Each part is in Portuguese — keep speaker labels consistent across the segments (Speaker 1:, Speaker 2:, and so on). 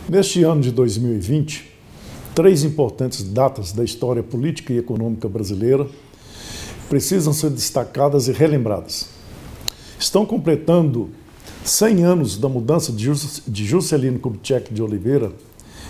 Speaker 1: Neste ano de 2020, três importantes datas da história política e econômica brasileira precisam ser destacadas e relembradas. Estão completando 100 anos da mudança de Juscelino Kubitschek de Oliveira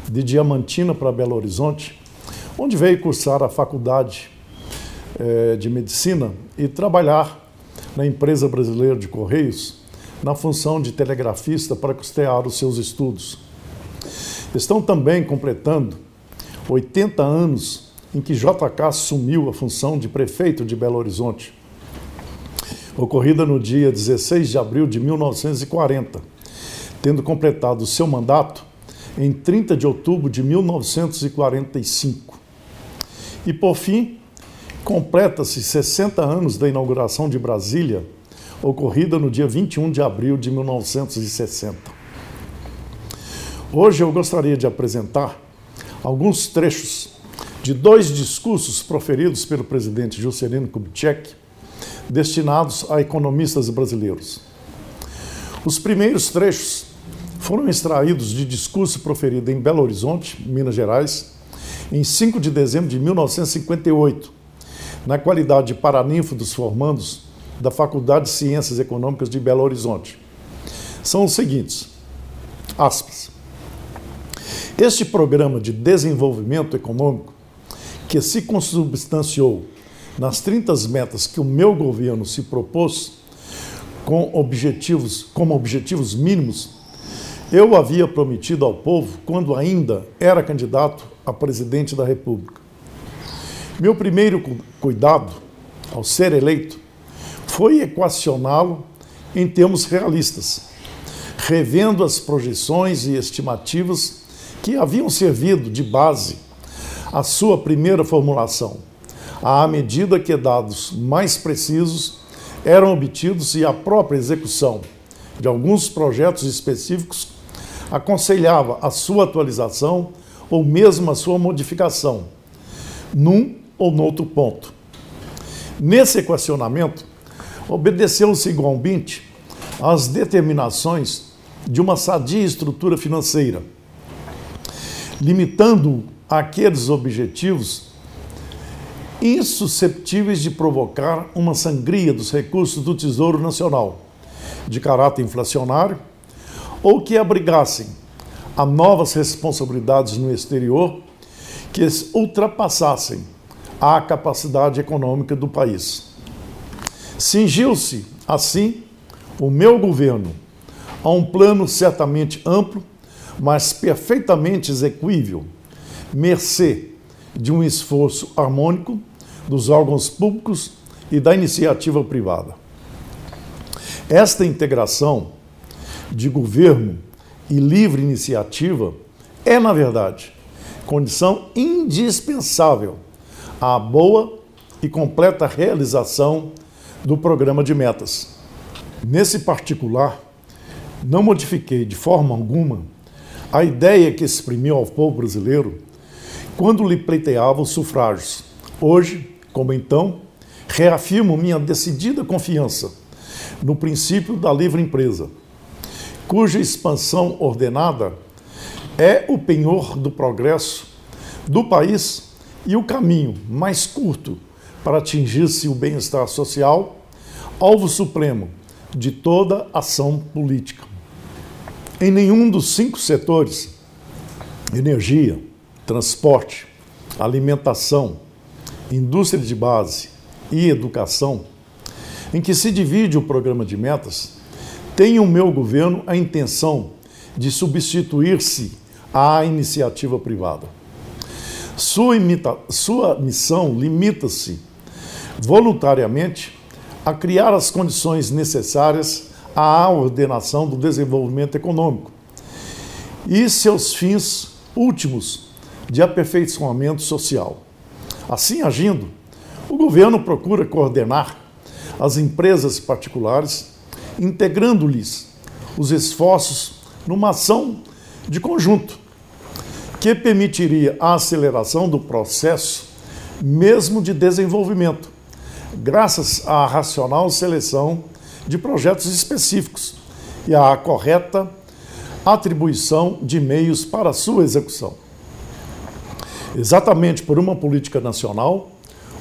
Speaker 1: de Diamantina para Belo Horizonte, onde veio cursar a faculdade de medicina e trabalhar na empresa brasileira de Correios na função de telegrafista para custear os seus estudos. Estão também completando 80 anos em que JK assumiu a função de prefeito de Belo Horizonte, ocorrida no dia 16 de abril de 1940, tendo completado seu mandato em 30 de outubro de 1945. E, por fim, completa-se 60 anos da inauguração de Brasília, ocorrida no dia 21 de abril de 1960. Hoje eu gostaria de apresentar alguns trechos de dois discursos proferidos pelo presidente Juscelino Kubitschek, destinados a economistas brasileiros. Os primeiros trechos foram extraídos de discurso proferido em Belo Horizonte, Minas Gerais, em 5 de dezembro de 1958, na qualidade de paraninfo dos formandos da Faculdade de Ciências Econômicas de Belo Horizonte. São os seguintes, aspas. Este programa de desenvolvimento econômico, que se consubstanciou nas 30 metas que o meu governo se propôs como objetivos mínimos, eu havia prometido ao povo quando ainda era candidato a presidente da República. Meu primeiro cuidado, ao ser eleito, foi equacioná-lo em termos realistas, revendo as projeções e estimativas que haviam servido de base à sua primeira formulação, à medida que dados mais precisos eram obtidos e a própria execução de alguns projetos específicos aconselhava a sua atualização ou mesmo a sua modificação, num ou noutro ponto. Nesse equacionamento, obedeceu-se igualmente às determinações de uma sadia estrutura financeira, limitando aqueles objetivos insusceptíveis de provocar uma sangria dos recursos do Tesouro Nacional, de caráter inflacionário, ou que abrigassem a novas responsabilidades no exterior que ultrapassassem a capacidade econômica do país. Cingiu-se, assim, o meu governo a um plano certamente amplo, mas perfeitamente execuível, mercê de um esforço harmônico dos órgãos públicos e da iniciativa privada. Esta integração de governo e livre iniciativa é, na verdade, condição indispensável à boa e completa realização do programa de metas. Nesse particular, não modifiquei de forma alguma a ideia que exprimiu ao povo brasileiro quando lhe pleiteava os sufrágios. Hoje, como então, reafirmo minha decidida confiança no princípio da livre empresa, cuja expansão ordenada é o penhor do progresso do país e o caminho mais curto para atingir-se o bem-estar social, alvo supremo de toda ação política. Em nenhum dos 5 setores, energia, transporte, alimentação, indústria de base e educação, em que se divide o programa de metas, tem o meu governo a intenção de substituir-se à iniciativa privada. Sua missão limita-se voluntariamente a criar as condições necessárias à ordenação do desenvolvimento econômico e seus fins últimos de aperfeiçoamento social. Assim agindo, o governo procura coordenar as empresas particulares, integrando-lhes os esforços numa ação de conjunto, que permitiria a aceleração do processo mesmo de desenvolvimento, graças à racional seleção de projetos específicos e à correta atribuição de meios para sua execução. Exatamente por uma política nacional,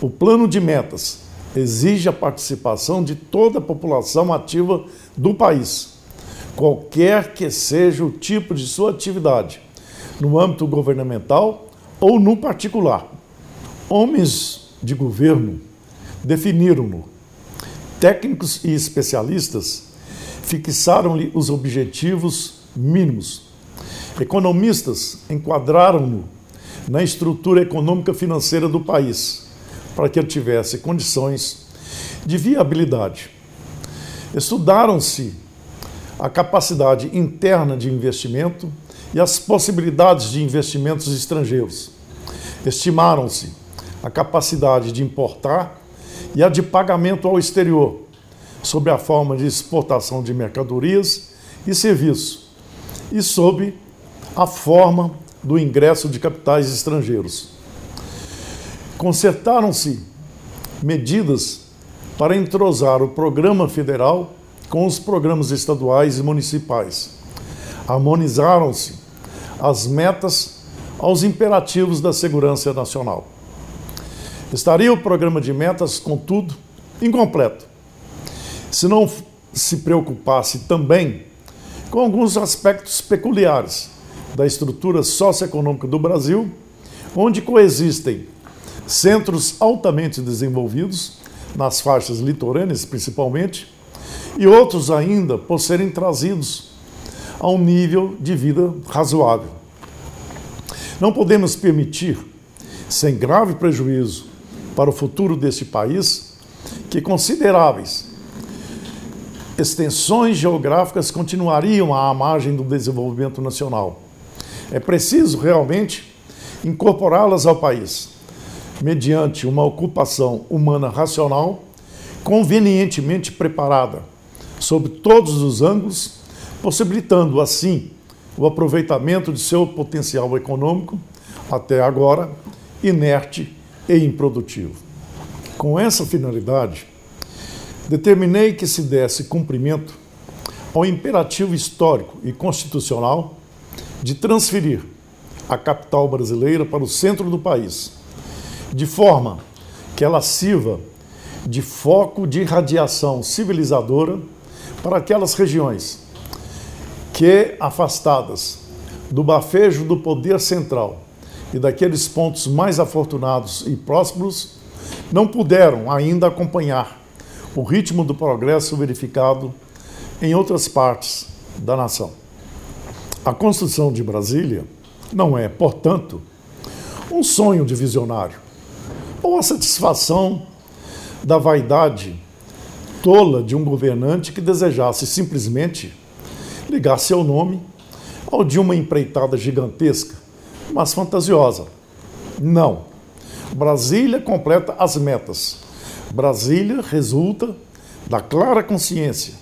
Speaker 1: o plano de metas exige a participação de toda a população ativa do país, qualquer que seja o tipo de sua atividade, no âmbito governamental ou no particular. Homens de governo definiram-no. Técnicos e especialistas fixaram-lhe os objetivos mínimos. Economistas enquadraram-no na estrutura econômica financeira do país, para que ele tivesse condições de viabilidade. Estudaram-se a capacidade interna de investimento e as possibilidades de investimentos estrangeiros. Estimaram-se a capacidade de importar e a de pagamento ao exterior, sob a forma de exportação de mercadorias e serviços, e sob a forma do ingresso de capitais estrangeiros. Concertaram-se medidas para entrosar o programa federal com os programas estaduais e municipais. Harmonizaram-se as metas aos imperativos da segurança nacional. Estaria o programa de metas, contudo, incompleto, se não se preocupasse também com alguns aspectos peculiares da estrutura socioeconômica do Brasil, onde coexistem centros altamente desenvolvidos, nas faixas litorâneas principalmente, e outros ainda por serem trazidos a um nível de vida razoável. Não podemos permitir, sem grave prejuízo para o futuro deste país, que consideráveis extensões geográficas continuariam à margem do desenvolvimento nacional. É preciso realmente incorporá-las ao país, mediante uma ocupação humana racional, convenientemente preparada, sob todos os ângulos, possibilitando assim o aproveitamento de seu potencial econômico, até agora inerte e improdutivo. Com essa finalidade, determinei que se desse cumprimento ao imperativo histórico e constitucional de transferir a capital brasileira para o centro do país, de forma que ela sirva de foco de radiação civilizadora para aquelas regiões que, afastadas do bafejo do poder central e daqueles pontos mais afortunados e prósperos, não puderam ainda acompanhar o ritmo do progresso verificado em outras partes da nação. A construção de Brasília não é, portanto, um sonho de visionário ou a satisfação da vaidade tola de um governante que desejasse simplesmente ligar seu nome ao de uma empreitada gigantesca, mas fantasiosa. Não. Brasília completa as metas. Brasília resulta da clara consciência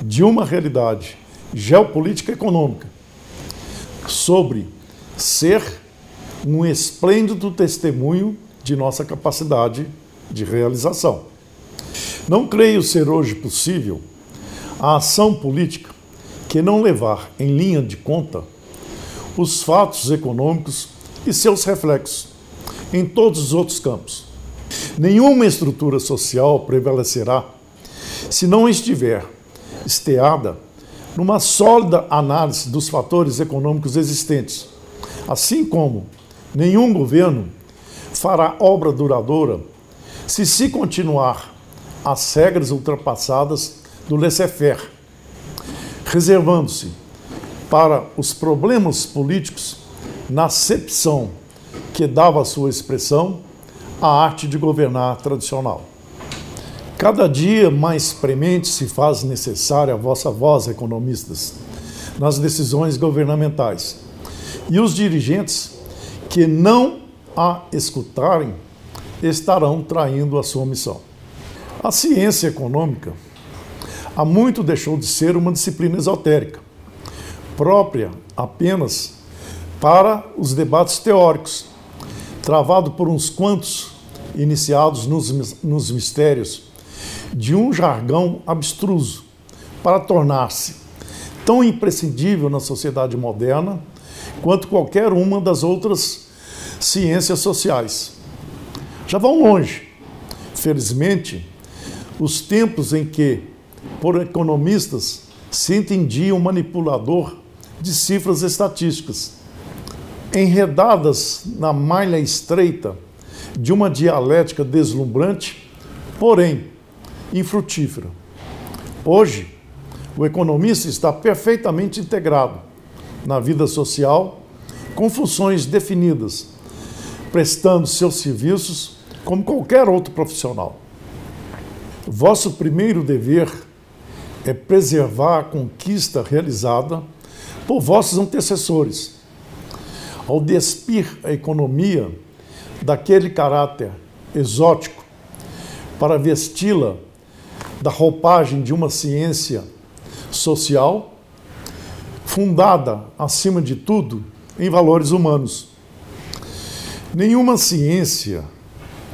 Speaker 1: de uma realidade geopolítica e econômica sobre ser um esplêndido testemunho de nossa capacidade de realização. Não creio ser hoje possível a ação política que não levar em linha de conta os fatos econômicos e seus reflexos em todos os outros campos. Nenhuma estrutura social prevalecerá se não estiver esteada numa sólida análise dos fatores econômicos existentes, assim como nenhum governo fará obra duradoura se continuar as regras ultrapassadas do laissez-faire, reservando-se para os problemas políticos na acepção que dava sua expressão à arte de governar tradicional. Cada dia mais premente se faz necessária a vossa voz, economistas, nas decisões governamentais. E os dirigentes que não a escutarem estarão traindo a sua missão. A ciência econômica há muito deixou de ser uma disciplina esotérica, própria apenas para os debates teóricos, travado por uns quantos iniciados nos mistérios de um jargão abstruso, para tornar-se tão imprescindível na sociedade moderna quanto qualquer uma das outras ciências sociais. Já vão longe. Felizmente, os tempos em que, por economistas, se entendia um manipulador de cifras estatísticas, enredadas na malha estreita de uma dialética deslumbrante, porém infrutífera. Hoje, o economista está perfeitamente integrado na vida social, com funções definidas, prestando seus serviços como qualquer outro profissional. Vosso primeiro dever é preservar a conquista realizada por vossos antecessores, ao despir a economia daquele caráter exótico para vesti-la da roupagem de uma ciência social fundada, acima de tudo, em valores humanos. Nenhuma ciência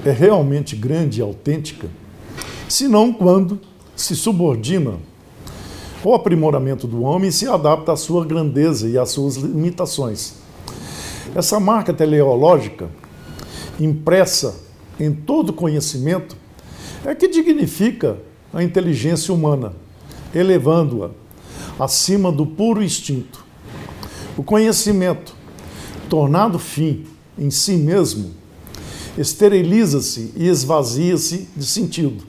Speaker 1: é realmente grande e autêntica, senão quando se subordina ao aprimoramento do homem e se adapta à sua grandeza e às suas limitações. Essa marca teleológica, impressa em todo conhecimento, é que dignifica a inteligência humana, elevando-a acima do puro instinto. O conhecimento, tornado fim em si mesmo, esteriliza-se e esvazia-se de sentido.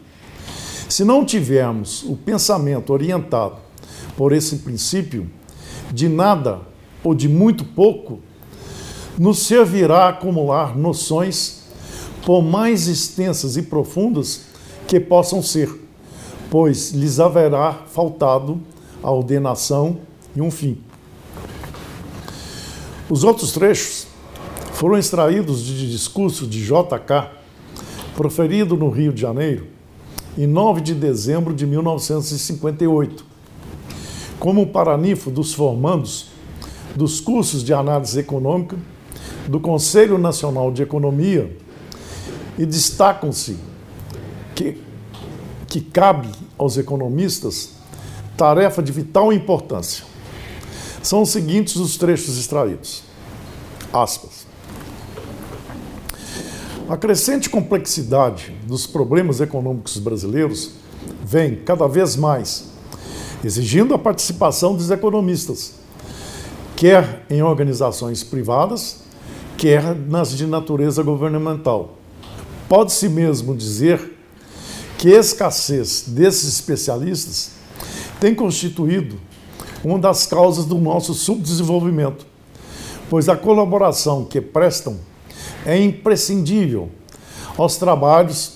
Speaker 1: Se não tivermos o pensamento orientado por esse princípio, de nada ou de muito pouco, nos servirá acumular noções, por mais extensas e profundas que possam ser, pois lhes haverá faltado a ordenação e um fim. Os outros trechos foram extraídos de discurso de J.K., proferido no Rio de Janeiro, em 9 de dezembro de 1958, como paraninfo dos formandos dos cursos de análise econômica do Conselho Nacional de Economia, e destacam-se que cabe aos economistas tarefa de vital importância. São os seguintes os trechos extraídos. Aspas. A crescente complexidade dos problemas econômicos brasileiros vem, cada vez mais, exigindo a participação dos economistas, quer em organizações privadas, quer nas de natureza governamental. Pode-se mesmo dizer que a escassez desses especialistas tem constituído uma das causas do nosso subdesenvolvimento, pois a colaboração que prestam é imprescindível aos trabalhos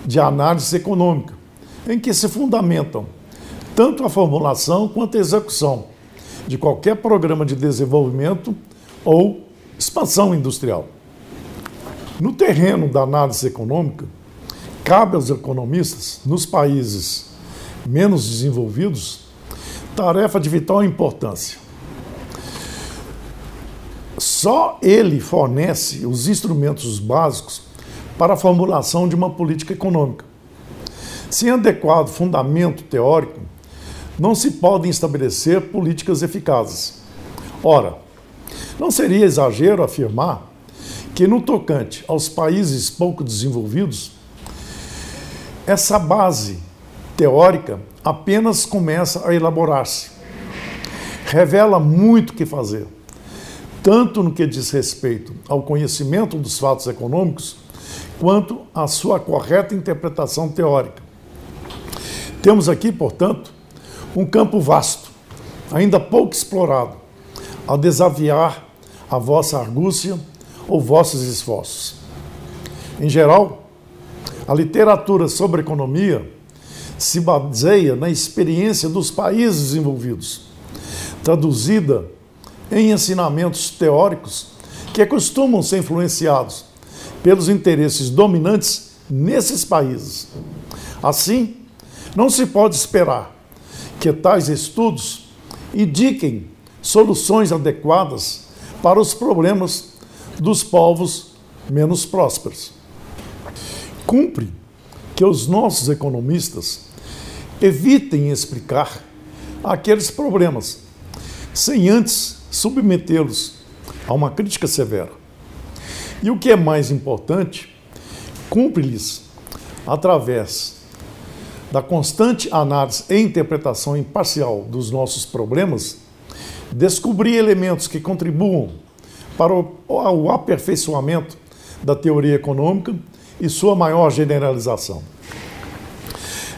Speaker 1: de análise econômica, em que se fundamentam tanto a formulação quanto a execução de qualquer programa de desenvolvimento ou expansão industrial. No terreno da análise econômica, cabe aos economistas, nos países menos desenvolvidos, tarefa de vital importância. Só ele fornece os instrumentos básicos para a formulação de uma política econômica. Sem adequado fundamento teórico, não se podem estabelecer políticas eficazes. Ora, não seria exagero afirmar que, no tocante aos países pouco desenvolvidos, essa base teórica apenas começa a elaborar-se. Revela muito o que fazer, tanto no que diz respeito ao conhecimento dos fatos econômicos, quanto à sua correta interpretação teórica. Temos aqui, portanto, um campo vasto, ainda pouco explorado, a desafiar a vossa argúcia ou vossos esforços. Em geral, a literatura sobre economia se baseia na experiência dos países desenvolvidos, traduzida em ensinamentos teóricos que costumam ser influenciados pelos interesses dominantes nesses países. Assim, não se pode esperar que tais estudos indiquem soluções adequadas para os problemas dos povos menos prósperos. Cumpre que os nossos economistas evitem explicar aqueles problemas sem antes submetê-los a uma crítica severa. E o que é mais importante, cumpre-lhes, através da constante análise e interpretação imparcial dos nossos problemas, descobrir elementos que contribuam para o aperfeiçoamento da teoria econômica e sua maior generalização.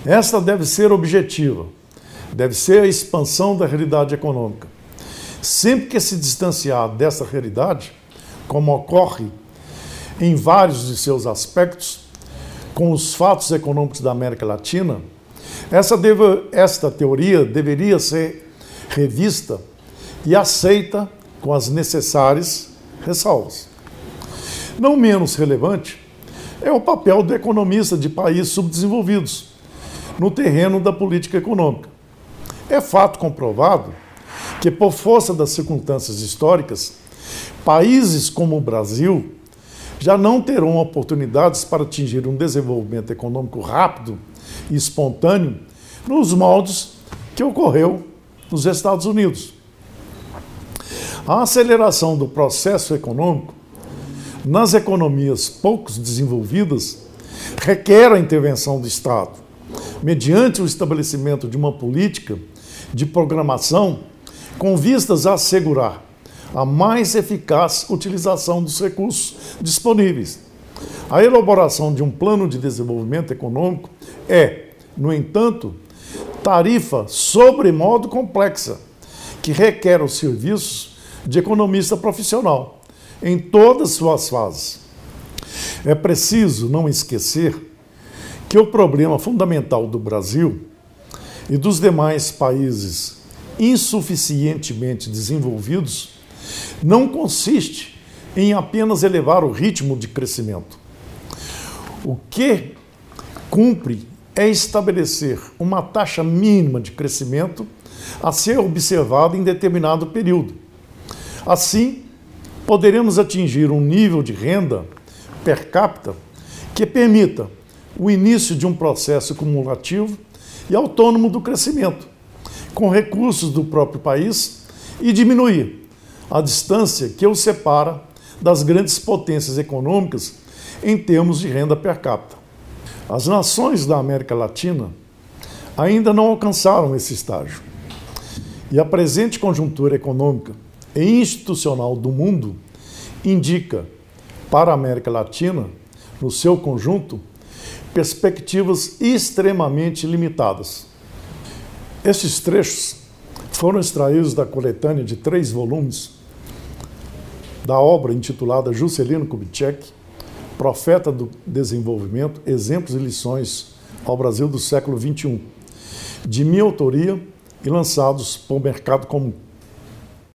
Speaker 1: Esta deve ser objetiva, deve ser a expansão da realidade econômica. Sempre que se distanciar dessa realidade, como ocorre em vários de seus aspectos, com os fatos econômicos da América Latina, esta teoria deveria ser revista e aceita com as necessárias ressalvas. Não menos relevante é o papel do economista de países subdesenvolvidos no terreno da política econômica. É fato comprovado que, por força das circunstâncias históricas, países como o Brasil já não terão oportunidades para atingir um desenvolvimento econômico rápido e espontâneo nos moldes que ocorreu nos Estados Unidos. A aceleração do processo econômico nas economias pouco desenvolvidas requer a intervenção do Estado, mediante o estabelecimento de uma política de programação com vistas a assegurar a mais eficaz utilização dos recursos disponíveis. A elaboração de um plano de desenvolvimento econômico é, no entanto, tarefa sobremodo complexa, que requer os serviços de economista profissional, em todas suas fases. É preciso não esquecer que o problema fundamental do Brasil e dos demais países insuficientemente desenvolvidos não consiste em apenas elevar o ritmo de crescimento. O que cumpre é estabelecer uma taxa mínima de crescimento a ser observada em determinado período. Assim, poderemos atingir um nível de renda per capita que permita o início de um processo cumulativo e autônomo do crescimento, com recursos do próprio país, e diminuir a distância que o separa das grandes potências econômicas em termos de renda per capita. As nações da América Latina ainda não alcançaram esse estágio, e a presente conjuntura econômica e institucional do mundo indica para a América Latina, no seu conjunto, perspectivas extremamente limitadas. Estes trechos foram extraídos da coletânea de 3 volumes da obra intitulada Juscelino Kubitschek, Profeta do Desenvolvimento, Exemplos e Lições ao Brasil do século XXI, de minha autoria e lançados para o mercado comum.